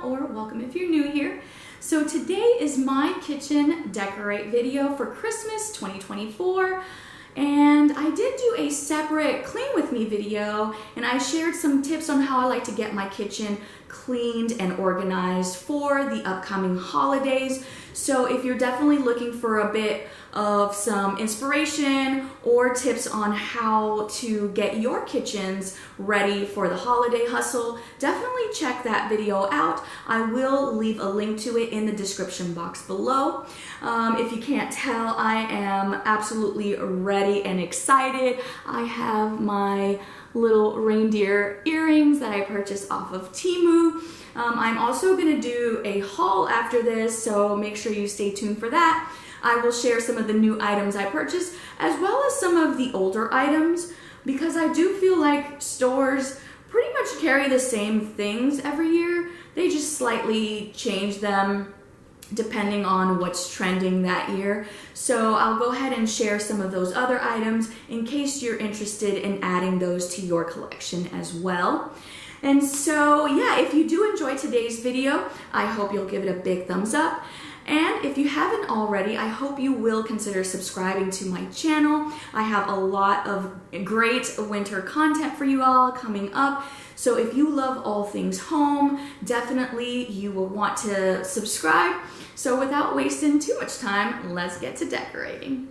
or welcome if you're new here. So today is my kitchen decorate video for Christmas 2024. And I did do a separate clean with me video, and I shared some tips on how I like to get my kitchen cleaned and organized for the upcoming holidays. So if you're definitely looking for a bit of some inspiration or tips on how to get your kitchens ready for the holiday hustle, definitely check that video out. I will leave a link to it in the description box below. If you can't tell, I am absolutely ready and excited. I have my little reindeer earrings that I purchased off of Temu. I'm also going to do a haul after this, so make sure you stay tuned for that. I will share some of the new items I purchased as well as some of the older items, because I do feel like stores pretty much carry the same things every year. They just slightly change them depending on what's trending that year. So I'll go ahead and share some of those other items in case you're interested in adding those to your collection as well. And so yeah, if you do enjoy today's video, I hope you'll give it a big thumbs up. And if you haven't already, I hope you will consider subscribing to my channel. I have a lot of great winter content for you all coming up. So if you love all things home, definitely you will want to subscribe. So without wasting too much time, let's get to decorating.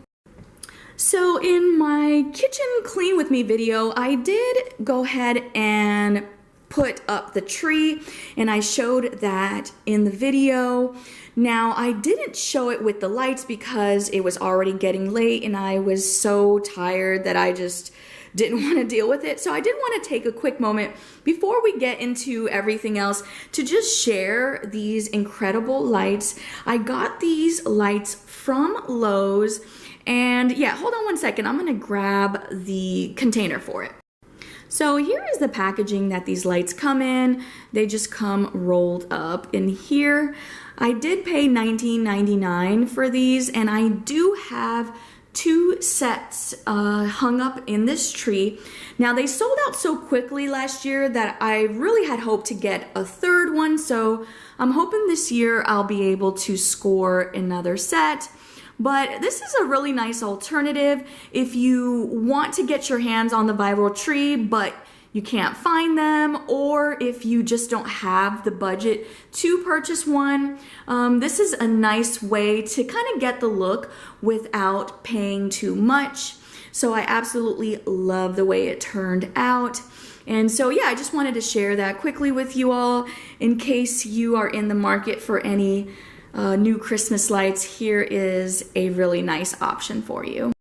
So in my kitchen clean with me video, I did go ahead and put up the tree, and I showed that in the video. Now I didn't show it with the lights because it was already getting late and I was so tired that I just didn't want to deal with it. So I did want to take a quick moment before we get into everything else to just share these incredible lights. I got these lights from Lowe's, and yeah, hold on one second. I'm going to grab the container for it. So here is the packaging that these lights come in. They just come rolled up in here. I did pay $19.99 for these, and I do have 2 sets hung up in this tree. Now they sold out so quickly last year that I really had hoped to get a 3rd one, so I'm hoping this year I'll be able to score another set. But this is a really nice alternative if you want to get your hands on the viral tree but you can't find them, or if you just don't have the budget to purchase one. This is a nice way to kind of get the look without paying too much. So I absolutely love the way it turned out. And so yeah, I just wanted to share that quickly with you all in case you are in the market for any new Christmas lights. Here is a really nice option for you.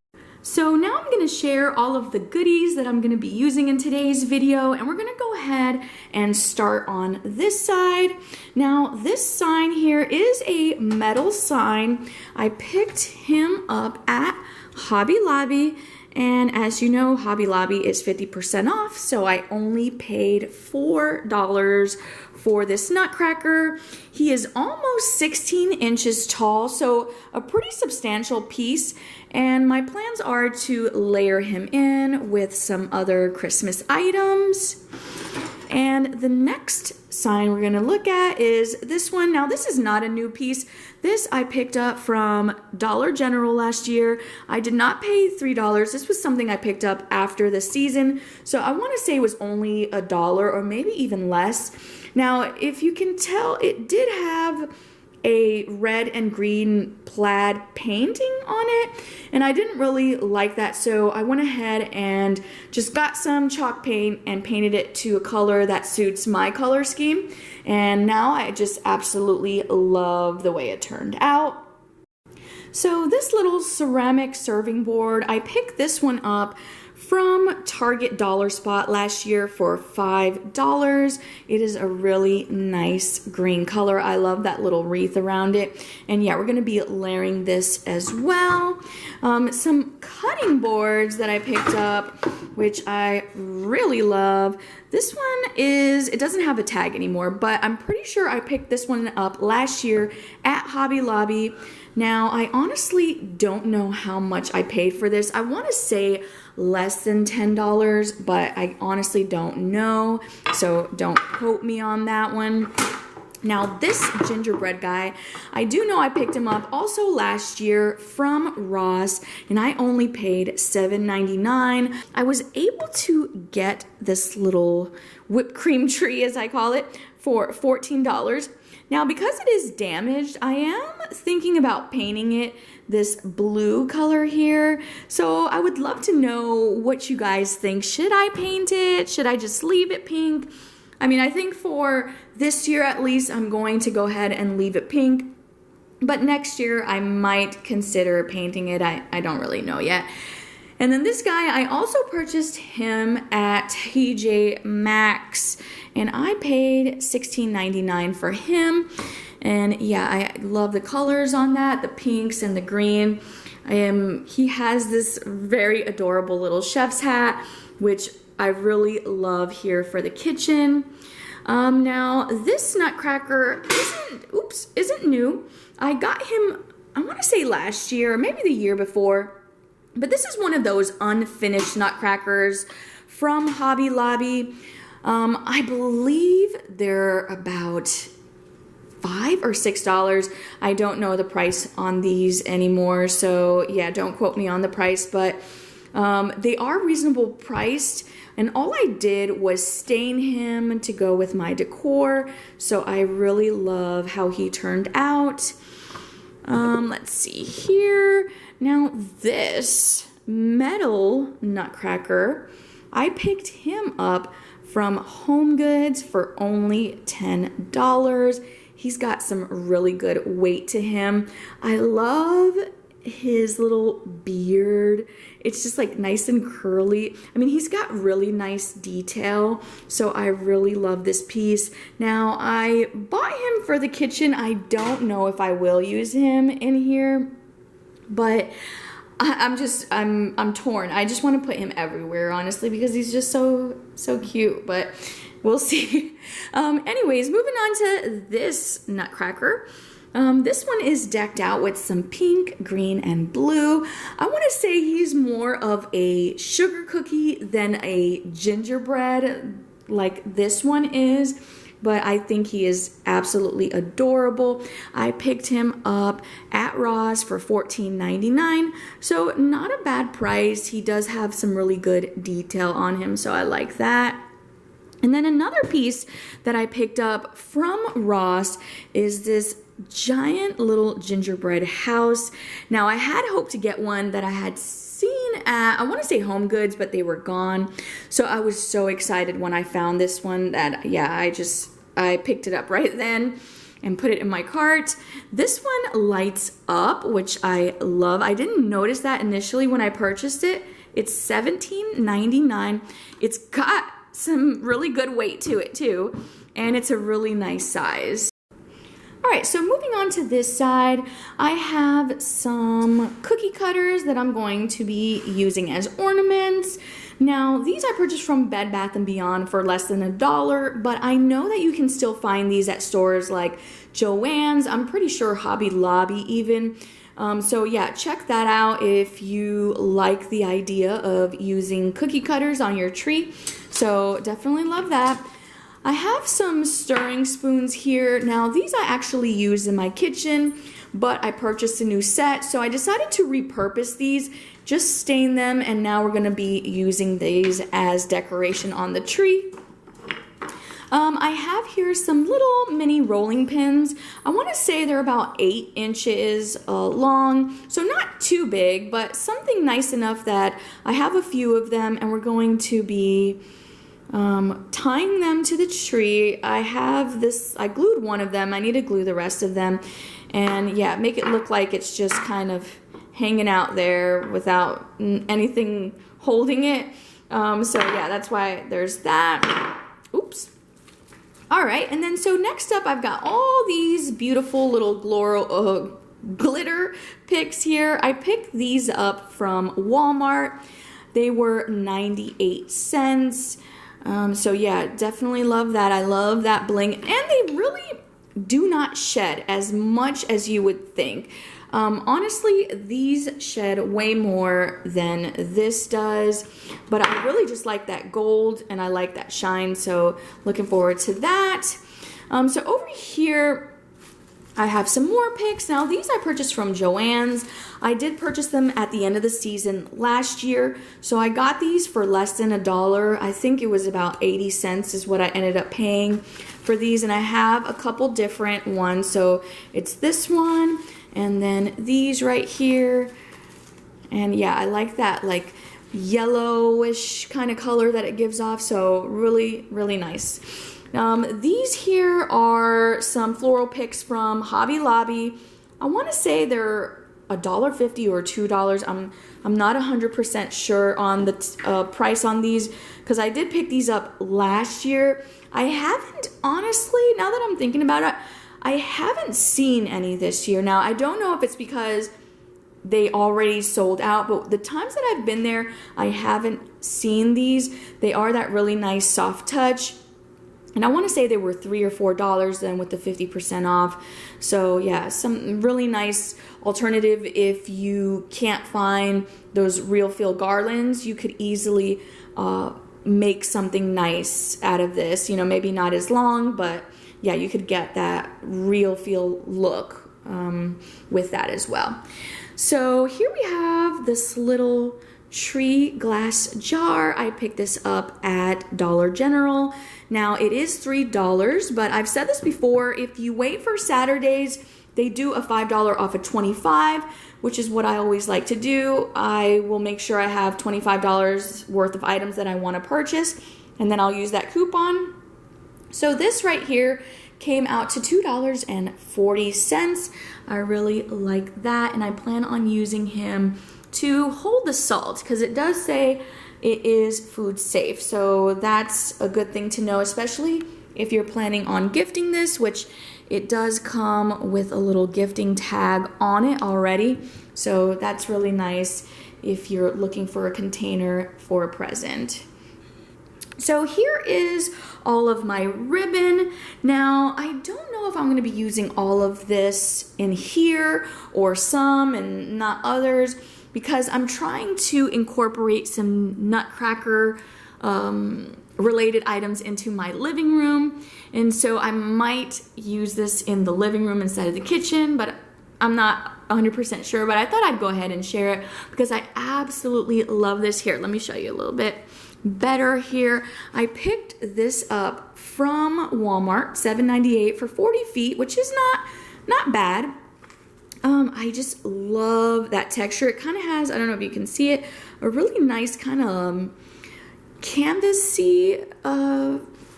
So now I'm going to share all of the goodies that I'm going to be using in today's video, and we're going to go ahead and start on this side. Now this sign here is a metal sign. I picked him up at Hobby Lobby, and as you know, Hobby Lobby is 50% off, so I only paid $4 for this nutcracker. He is almost 16 inches tall, so a pretty substantial piece, and my plans are to layer him in with some other Christmas items. And the next sign we're gonna look at is this one. Now this is not a new piece. This I picked up from Dollar General last year. I did not pay $3. This was something I picked up after the season. So I wanna say it was only $1 or maybe even less. Now, if you can tell, it did have a red and green plaid painting on it, and I didn't really like that, so I went ahead and just got some chalk paint and painted it to a color that suits my color scheme, and now I just absolutely love the way it turned out. So this little ceramic serving board, I picked this one up from Target Dollar Spot last year for $5. It is a really nice green color. I love that little wreath around it. And yeah, we're going to be layering this as well. Some cutting boards that I picked up, which I really love. This one it doesn't have a tag anymore, but I'm pretty sure I picked this one up last year at Hobby Lobby. Now, I honestly don't know how much I paid for this. I want to say less than $10, but I honestly don't know, so don't quote me on that one. Now this gingerbread guy, I do know I picked him up also last year from Ross, and I only paid $7.99. I was able to get this little whipped cream tree, as I call it, for $14. Now because it is damaged, I am thinking about painting it this blue color here. So I would love to know what you guys think. Should I paint it? Should I just leave it pink? I mean, I think for this year at least, I'm going to go ahead and leave it pink. But next year, I might consider painting it. I don't really know yet. And then this guy, I also purchased him at TJ Maxx. And I paid $16.99 for him. And yeah, I love the colors on that, the pinks and the green. He has this very adorable little chef's hat, which I really love here for the kitchen. Now this nutcracker isn't new. I got him, I want to say last year, maybe the year before, but this is one of those unfinished nutcrackers from Hobby Lobby. I believe they're about $5 or $6. I don't know the price on these anymore, so yeah, don't quote me on the price, but they are reasonable priced. And all I did was stain him to go with my decor. So I really love how he turned out. Let's see here. Now this metal nutcracker, I picked him up from Home Goods for only $10. He's got some really good weight to him. I love his little beard. It's just like nice and curly. I mean, he's got really nice detail, so I really love this piece. Now, I bought him for the kitchen. I don't know if I will use him in here, but I'm torn. I just want to put him everywhere, honestly, because he's just so cute, but we'll see. Anyways, moving on to this nutcracker. This one is decked out with some pink, green, and blue. I want to say he's more of a sugar cookie than a gingerbread like this one is, but I think he is absolutely adorable. I picked him up at Ross for $14.99, so not a bad price. He does have some really good detail on him, so I like that. And then another piece that I picked up from Ross is this giant little gingerbread house. Now I had hoped to get one that I had seen at, I want to say Home Goods, but they were gone. So I was so excited when I found this one that, yeah, I picked it up right then and put it in my cart. This one lights up, which I love. I didn't notice that initially when I purchased it. It's $17.99. It's got some really good weight to it too, and it's a really nice size. Alright, so moving on to this side, I have some cookie cutters that I'm going to be using as ornaments. Now, these I purchased from Bed Bath & Beyond for less than $1, but I know that you can still find these at stores like Joann's, I'm pretty sure Hobby Lobby even. So yeah, check that out if you like the idea of using cookie cutters on your tree. So definitely love that. I have some stirring spoons here. Now these I actually use in my kitchen, but I purchased a new set, so I decided to repurpose these, just stain them, and now we're gonna be using these as decoration on the tree. I have here some little mini rolling pins. I want to say they're about 8 inches long, so not too big, but something nice enough that I have a few of them, and we're going to be tying them to the tree. I glued one of them. I need to glue the rest of them, and yeah, make it look like it's just kind of hanging out there without anything holding it. So yeah, that's why there's that. Oops. All right, and then so next up, I've got all these beautiful little glitter picks here. I picked these up from Walmart. They were 98 cents. So yeah, definitely love that. I love that bling, and they really do not shed as much as you would think. Honestly, these shed way more than this does, but I really just like that gold and I like that shine, so looking forward to that. So over here, I have some more picks. Now these I purchased from Joann's. I did purchase them at the end of the season last year. So I got these for less than $1. I think it was about 80 cents is what I ended up paying for these. And I have a couple different ones. So it's this one and then these right here. And yeah, I like that like yellowish kind of color that it gives off. So really, really nice. These here are some floral picks from Hobby Lobby. I want to say they're $1.50 or $2. I'm not 100% sure on the price on these because I did pick these up last year. I haven't, honestly, now that I'm thinking about it, I haven't seen any this year. Now, I don't know if it's because they already sold out, but the times that I've been there, I haven't seen these. They are that really nice soft touch. And I want to say they were $3 or $4 then with the 50% off. So yeah, some really nice alternative. If you can't find those real feel garlands, you could easily make something nice out of this. You know, maybe not as long, but yeah, you could get that real feel look with that as well. So here we have this little tree glass jar. I picked this up at Dollar General. Now it is $3, but I've said this before, if you wait for Saturdays, they do a $5 off of 25, which is what I always like to do. I will make sure I have $25 worth of items that I want to purchase, and then I'll use that coupon. So this right here came out to $2.40. I really like that, and I plan on using him to hold the salt because it does say it is food safe. So that's a good thing to know, especially if you're planning on gifting this, which it does come with a little gifting tag on it already. So that's really nice if you're looking for a container for a present. So here is all of my ribbon. Now, I don't know if I'm going to be using all of this in here or some and not others, because I'm trying to incorporate some Nutcracker related items into my living room. And so I might use this in the living room instead of the kitchen, but I'm not 100% sure. But I thought I'd go ahead and share it because I absolutely love this. Here, let me show you a little bit better here. I picked this up from Walmart, $7.98 for 40 feet, which is not bad. I just love that texture. It kind of has, I don't know if you can see it, a really nice kind of canvasy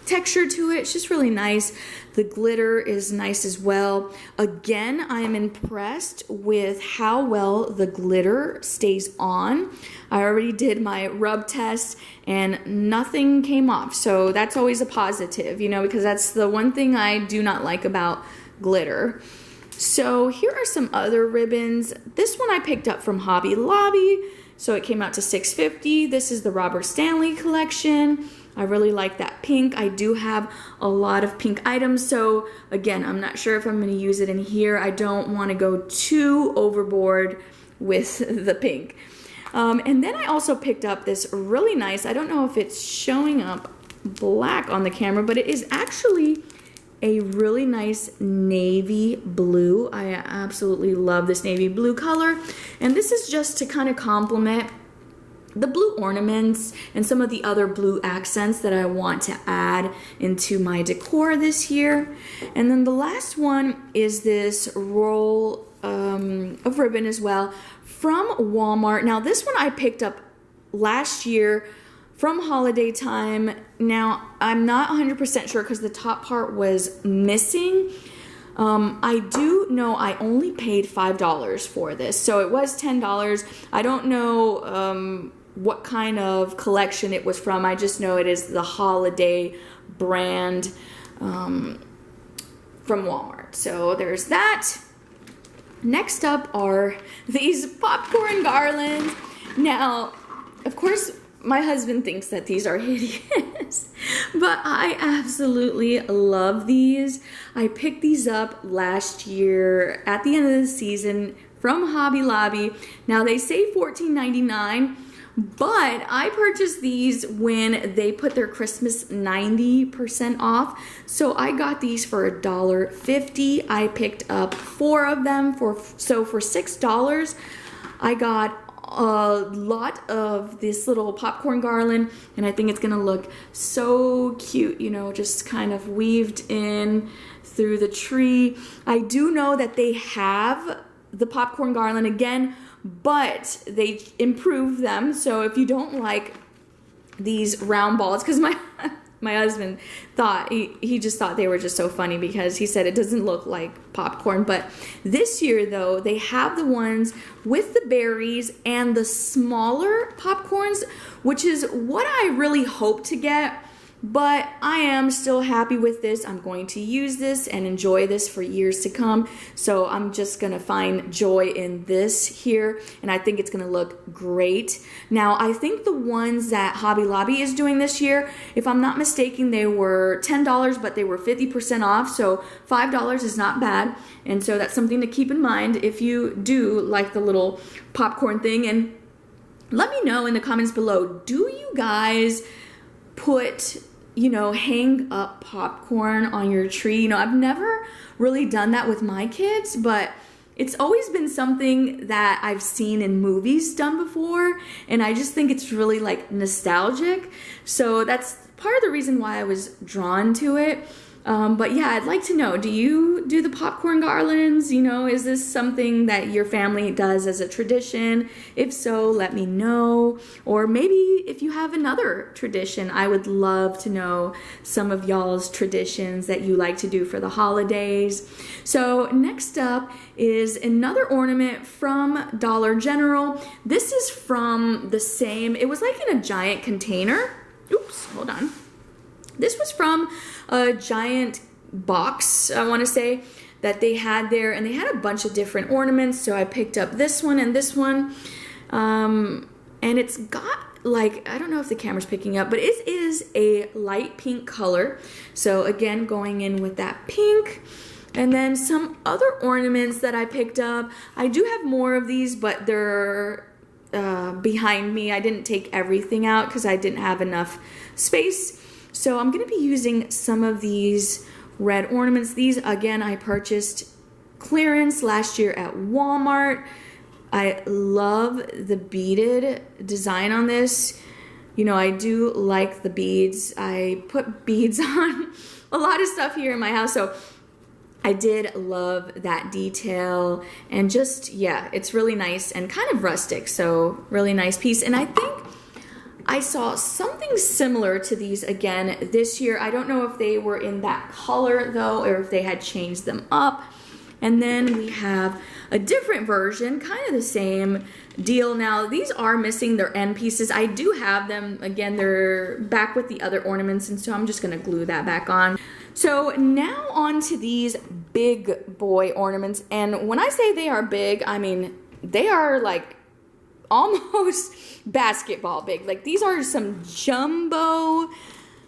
texture to it. It's just really nice. The glitter is nice as well. Again, I am impressed with how well the glitter stays on. I already did my rub test and nothing came off. So that's always a positive, you know, because that's the one thing I do not like about glitter. So here are some other ribbons. This one I picked up from Hobby Lobby. So it came out to $6.50. This is the Robert Stanley collection. I really like that pink. I do have a lot of pink items. So again, I'm not sure if I'm going to use it in here. I don't want to go too overboard with the pink. And then I also picked up this really nice, I don't know if it's showing up black on the camera, but it is actually a really nice navy blue. I absolutely love this navy blue color. And this is just to kind of complement the blue ornaments and some of the other blue accents that I want to add into my decor this year. And then the last one is this roll of ribbon as well from Walmart. Now this one I picked up last year from holiday time. Now, I'm not 100% sure because the top part was missing. I do know I only paid $5 for this, so it was $10. I don't know what kind of collection it was from. I just know it is the holiday brand from Walmart. So there's that. Next up are these popcorn garlands. Now, of course, my husband thinks that these are hideous, but I absolutely love these. I picked these up last year at the end of the season from Hobby Lobby. Now they say $14.99, But I purchased these when they put their Christmas 90% off. So I got these for $1.50. I picked up 4 of them for $6. I got a lot of this little popcorn garland, and I think it's gonna look so cute, you know, just kind of weaved in through the tree. I do know that they have the popcorn garland again, but they improved them. So if you don't like these round balls, because my husband thought, he just thought they were just so funny because he said it doesn't look like popcorn. But this year though, they have the ones with the berries and the smaller popcorns, which is what I really hope to get. But I am still happy with this. I'm going to use this and enjoy this for years to come. So I'm just gonna find joy in this here, and I think it's gonna look great. Now, I think the ones that Hobby Lobby is doing this year, if I'm not mistaken, they were $10, but they were 50% off, so $5 is not bad. And so that's something to keep in mind if you do like the little popcorn thing. And let me know in the comments below, do you guys put, you know, hang up popcorn on your tree? You know, I've never really done that with my kids, but it's always been something that I've seen in movies done before, and I just think it's really like nostalgic. So that's part of the reason why I was drawn to it. But yeah, I'd like to know, do you do the popcorn garlands? You know, is this something that your family does as a tradition? If so, let me know. Or maybe if you have another tradition, I would love to know some of y'all's traditions that you like to do for the holidays. So next up is another ornament from Dollar General. This is from the same, it was like in a giant container. Oops, hold on. This was from a giant box, I want to say, that they had there, and they had a bunch of different ornaments. So I picked up this one and this one, and it's got like, I don't know if the camera's picking up, but it is a light pink color. So again, going in with that pink. And then some other ornaments that I picked up. I do have more of these, but they're behind me. I didn't take everything out because I didn't have enough space. So I'm going to be using some of these red ornaments. These, again, I purchased clearance last year at Walmart. I love the beaded design on this. You know, I do like the beads. I put beads on a lot of stuff here in my house, so I did love that detail. And just, yeah, it's really nice and kind of rustic, so really nice piece. And I think I saw something similar to these again this year. I don't know if they were in that color though, or if they had changed them up. And then we have a different version, kind of the same deal. Now, these are missing their end pieces. I do have them. Again, they're back with the other ornaments, and so I'm just gonna glue that back on. So now on to these big boy ornaments. And when I say they are big, I mean, they are like almost basketball big. Like, these are some jumbo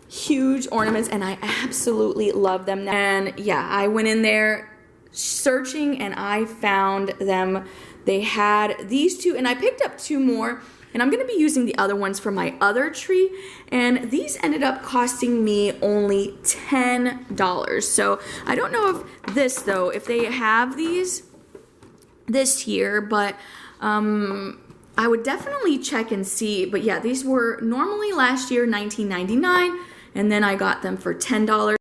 huge ornaments, and I absolutely love them. And yeah, I went in there searching and I found them. They had these two, and I picked up 2 more, and I'm gonna be using the other ones for my other tree. And these ended up costing me only $10. So I don't know if this though, if they have these this year, but I would definitely check and see. But yeah, these were normally last year $19.99, and then I got them for $10.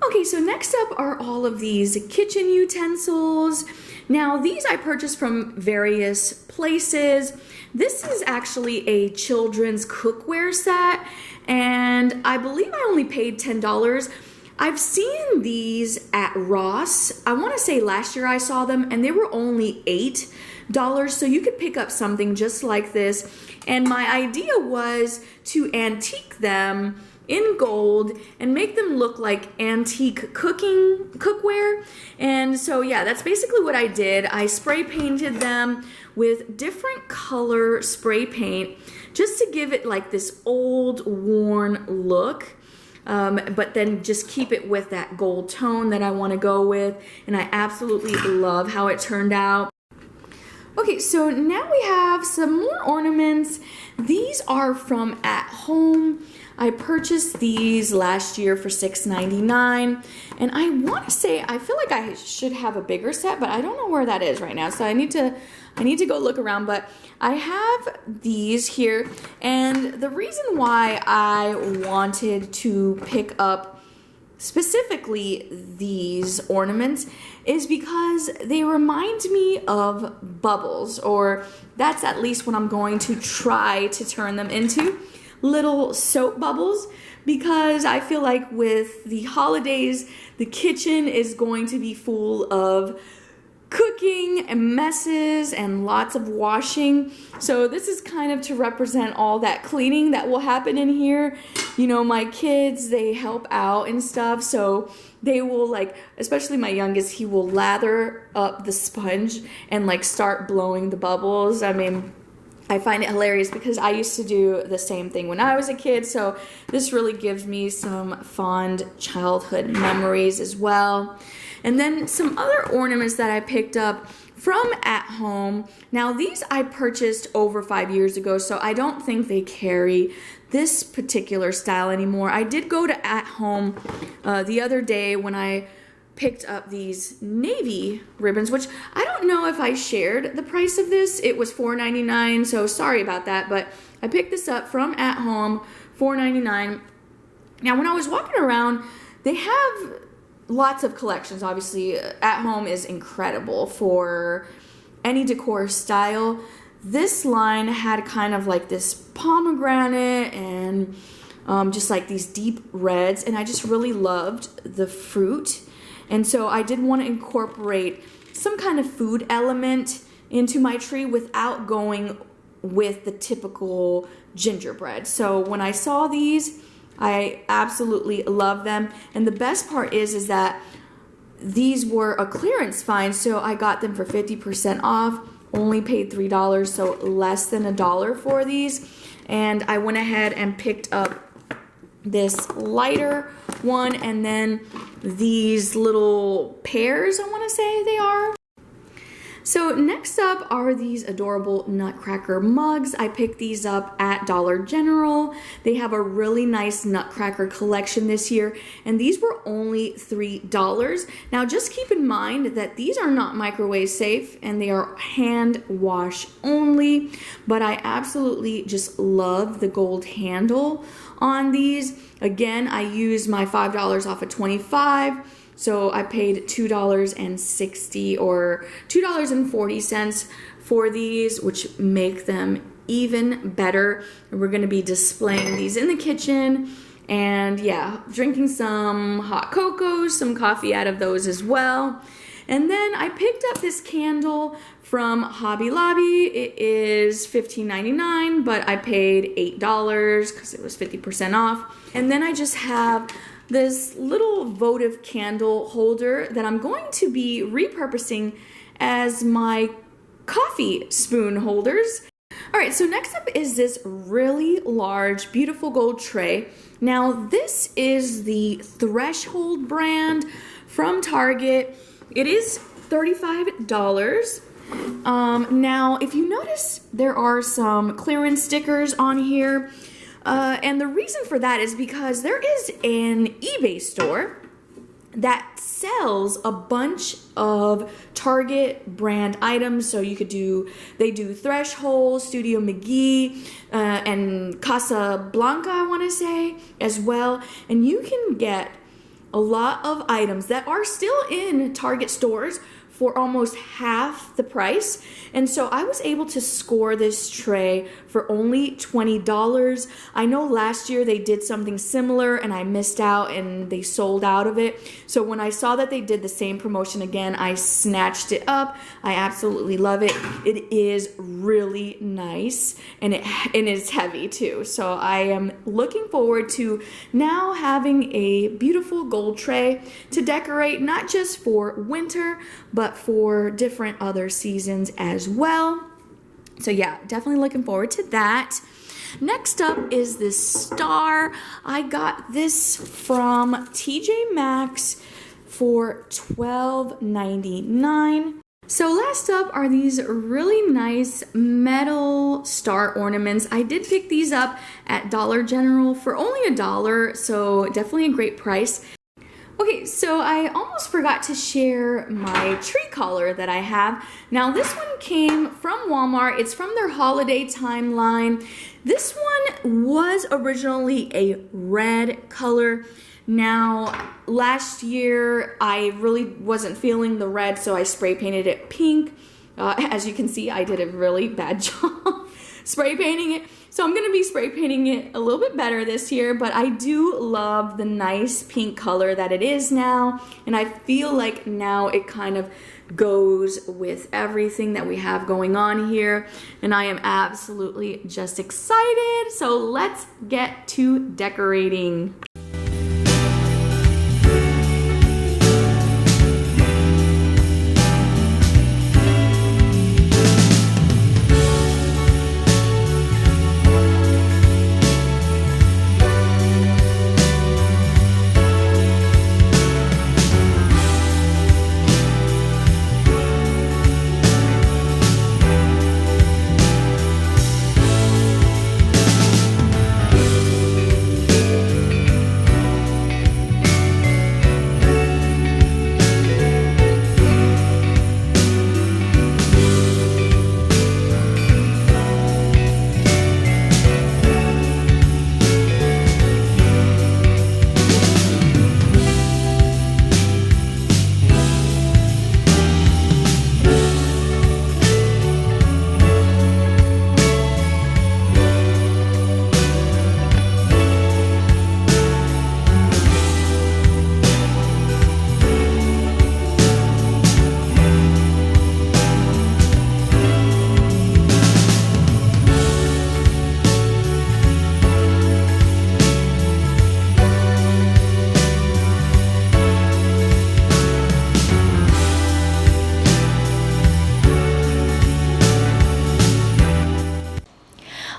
Okay, so next up are all of these kitchen utensils. Now, these I purchased from various places. This is actually a children's cookware set, and I believe I only paid $10. I've seen these at Ross. I want to say last year I saw them, and they were only $8. So you could pick up something just like this. And my idea was to antique them in gold and make them look like antique cookware. And so yeah, that's basically what I did. I spray painted them with different color spray paint just to give it like this old worn look. But then just keep it with that gold tone that I want to go with. And I absolutely love how it turned out. Okay, so now we have some more ornaments. These are from At Home. I purchased these last year for $6.99, and I want to say I feel like I should have a bigger set, but I don't know where that is right now. So I need to go look around, but I have these here, and the reason why I wanted to pick up specifically these ornaments is because they remind me of bubbles, or that's at least what I'm going to try to turn them into, little soap bubbles, because I feel like with the holidays, the kitchen is going to be full of cooking and messes and lots of washing. So this is kind of to represent all that cleaning that will happen in here. You know, my kids, they help out and stuff, so they will, like, especially my youngest, he will lather up the sponge and like start blowing the bubbles. I mean, I find it hilarious because I used to do the same thing when I was a kid, so this really gives me some fond childhood memories as well. And then some other ornaments that I picked up from At Home. Now these I purchased over 5 years ago, so I don't think they carry this particular style anymore. I did go to At Home the other day when I picked up these navy ribbons, which I don't know if I shared the price of this. It was $4.99, so sorry about that, but I picked this up from At Home, $4.99. Now when I was walking around, they have lots of collections. Obviously, At Home is incredible for any decor style. This line had kind of like this pomegranate and just like these deep reds, and I just really loved the fruit. And so I did want to incorporate some kind of food element into my tree without going with the typical gingerbread. So when I saw these, I absolutely love them. And the best part is that these were a clearance find, so I got them for 50% off, only paid $3, so less than $1 for these. And I went ahead and picked up this lighter one, and then these little pears, I want to say they are. So next up are these adorable Nutcracker mugs. I picked these up at Dollar General. They have a really nice Nutcracker collection this year, and these were only $3. Now just keep in mind that these are not microwave safe and they are hand wash only, but I absolutely just love the gold handle on these. Again, I used my $5 off of $25. So I paid $2.60 or $2.40 for these, which make them even better. And we're gonna be displaying these in the kitchen, and yeah, drinking some hot cocoa, some coffee out of those as well. And then I picked up this candle from Hobby Lobby. It is $15.99, but I paid $8 because it was 50% off. And then I just have this little votive candle holder that I'm going to be repurposing as my coffee spoon holders. All right, so next up is this really large, beautiful gold tray. Now this is the Threshold brand from Target. It is $35. Now, if you notice, there are some clearance stickers on here. And the reason for that is because there is an eBay store that sells a bunch of Target brand items. So you could they do Threshold, Studio McGee, and Casablanca, I want to say, as well. And you can get a lot of items that are still in Target stores for almost half the price. And so I was able to score this tray for only $20. I know last year they did something similar and I missed out and they sold out of it. So when I saw that they did the same promotion again, I snatched it up. I absolutely love it. It is really nice, and it's heavy too. So I am looking forward to now having a beautiful gold tray to decorate, not just for winter, but for different other seasons as well. So yeah, definitely looking forward to that. Next up is this star. I got this from TJ Maxx for $12.99. So last up are these really nice metal star ornaments. I did pick these up at Dollar General for only $1, so definitely a great price. Okay, so I almost forgot to share my tree collar that I have. Now this one came from Walmart. It's from their holiday timeline. This one was originally a red color. Now, last year I really wasn't feeling the red, so I spray painted it pink. As you can see, I did a really bad job spray painting it. So I'm gonna be spray painting it a little bit better this year, but I do love the nice pink color that it is now. And I feel like now it kind of goes with everything that we have going on here. And I am absolutely just excited. So let's get to decorating.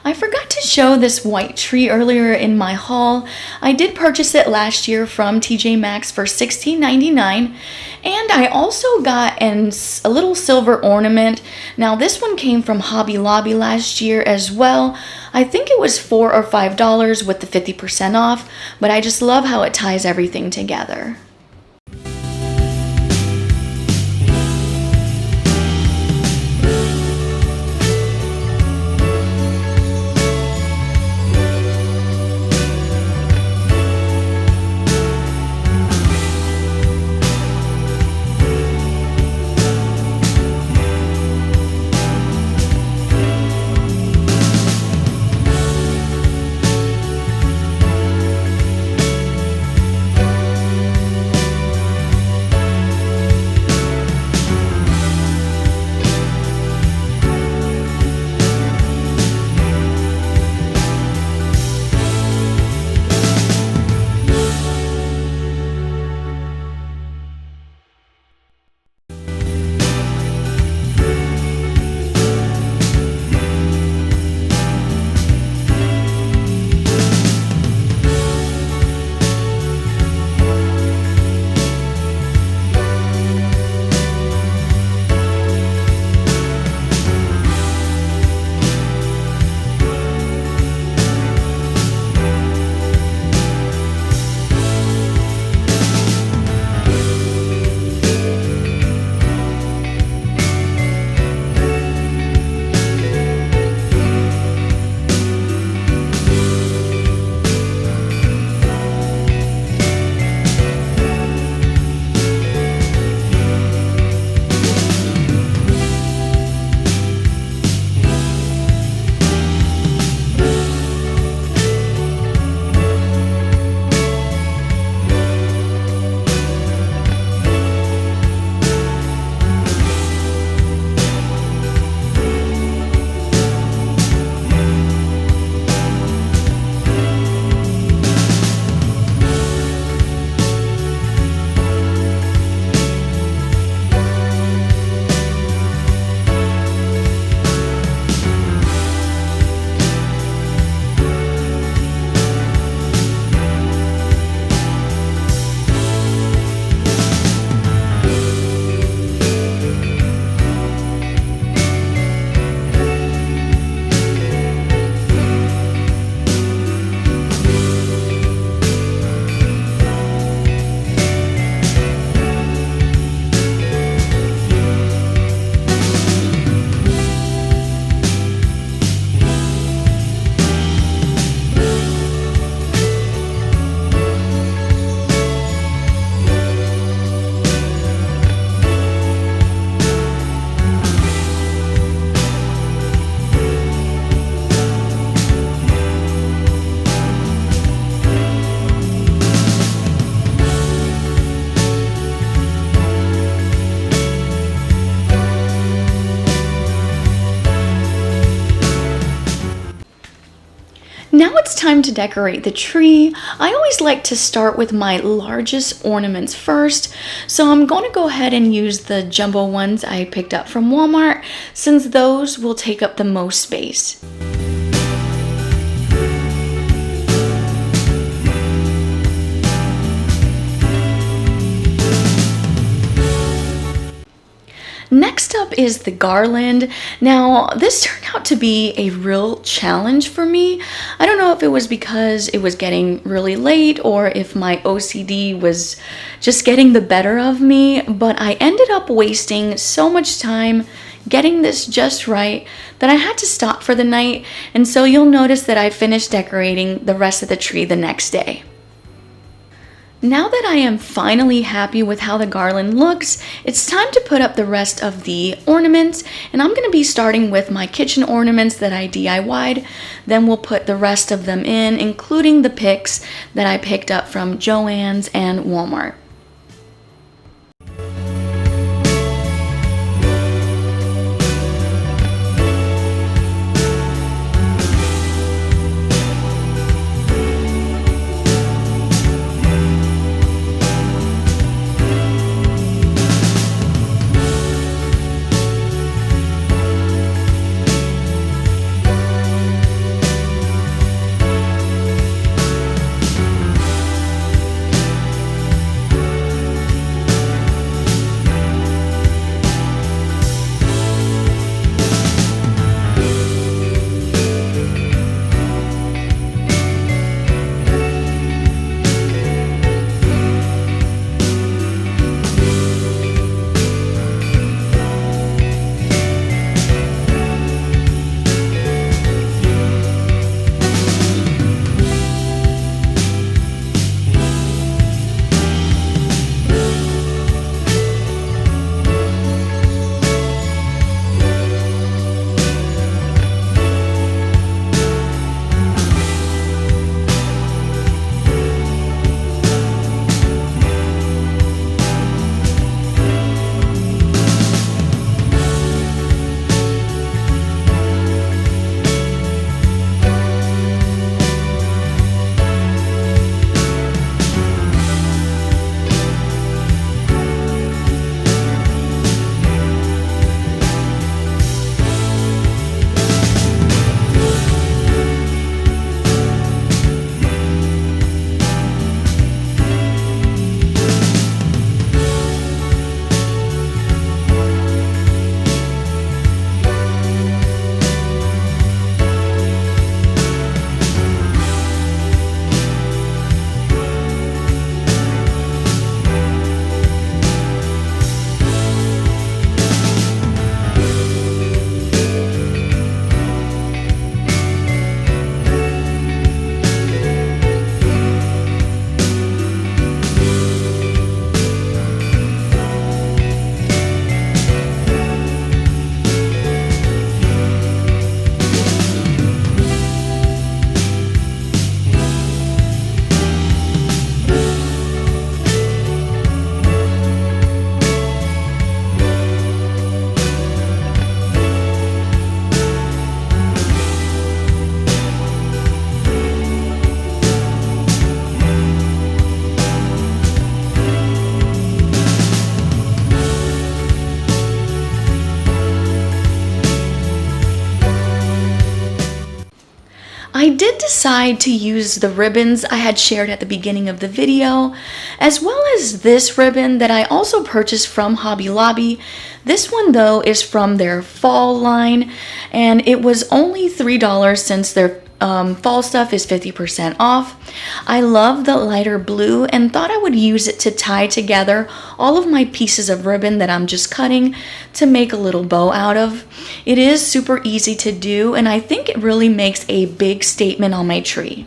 I forgot to show this white tree earlier in my haul. I did purchase it last year from TJ Maxx for $16.99, and I also got a little silver ornament. Now this one came from Hobby Lobby last year as well. I think it was $4 or $5 with the 50% off, but I just love how it ties everything together. time to decorate the tree, I always like to start with my largest ornaments first. So I'm going to go ahead and use the jumbo ones I picked up from Walmart, since those will take up the most space. Next up is the garland. Now, this turned out to be a real challenge for me. I don't know if it was because it was getting really late or if my OCD was just getting the better of me, but I ended up wasting so much time getting this just right that I had to stop for the night, and so you'll notice that I finished decorating the rest of the tree the next day. Now that I am finally happy with how the garland looks, it's time to put up the rest of the ornaments, and I'm going to be starting with my kitchen ornaments that I DIY'd. Then we'll put the rest of them in, including the picks that I picked up from Joann's and Walmart. I did decide to use the ribbons I had shared at the beginning of the video, as well as this ribbon that I also purchased from Hobby Lobby. This one though is from their fall line, and it was only $3 since their fall stuff is 50% off. I love the lighter blue and thought I would use it to tie together all of my pieces of ribbon that I'm just cutting to make a little bow out of. It is super easy to do, and I think it really makes a big statement on my tree.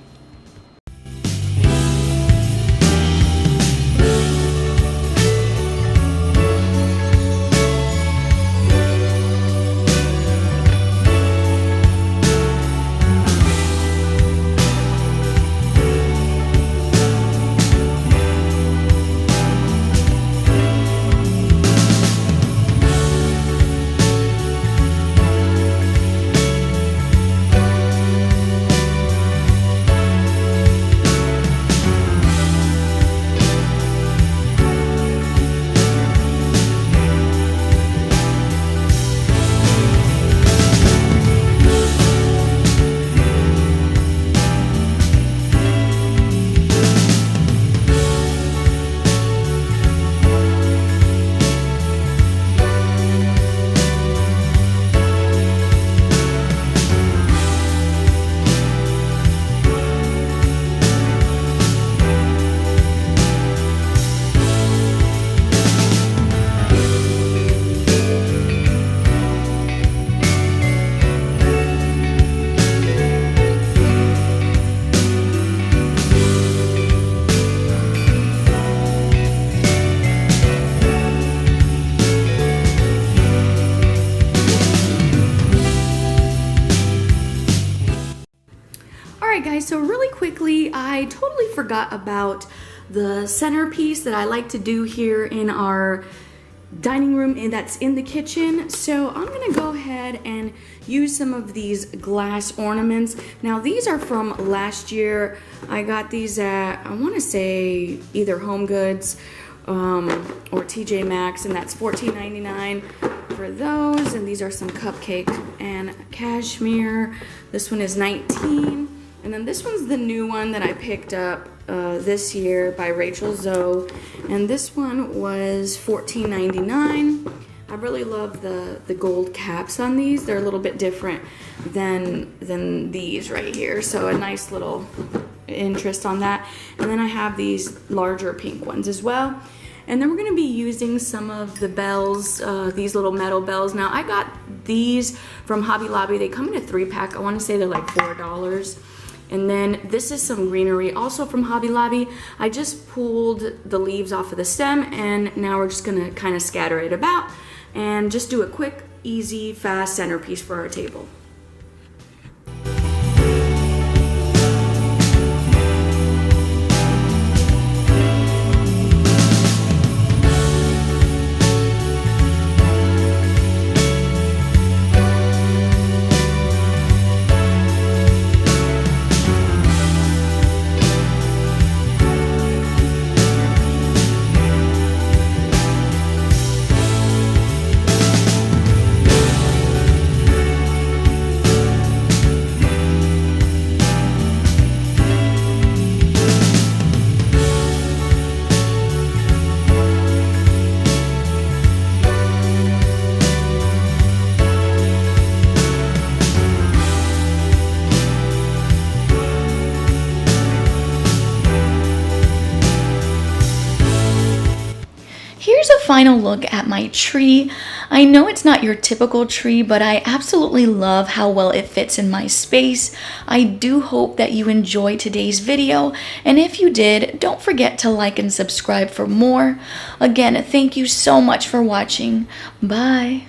guys, so really quickly, I totally forgot about the centerpiece that I like to do here in our dining room, and that's in the kitchen. So I'm gonna go ahead and use some of these glass ornaments. Now these are from last year. I got these at, I wanna say either Home Goods or TJ Maxx, and that's $14.99 for those. And these are some cupcake and cashmere. This one is $19. And then this one's the new one that I picked up this year by Rachel Zoe, and this one was $14.99. I really love the gold caps on these. They're a little bit different than these right here, so a nice little interest on that. And then I have these larger pink ones as well. And then we're going to be using some of the bells, these little metal bells. Now I got these from Hobby Lobby. They come in a 3-pack. I want to say they're like $4. And then this is some greenery, also from Hobby Lobby. I just pulled the leaves off of the stem, and now we're just gonna kind of scatter it about and just do a quick, easy, fast centerpiece for our table. Here's a final look at my tree. I know it's not your typical tree, but I absolutely love how well it fits in my space. I do hope that you enjoyed today's video, and if you did, don't forget to like and subscribe for more. Again, thank you so much for watching. Bye.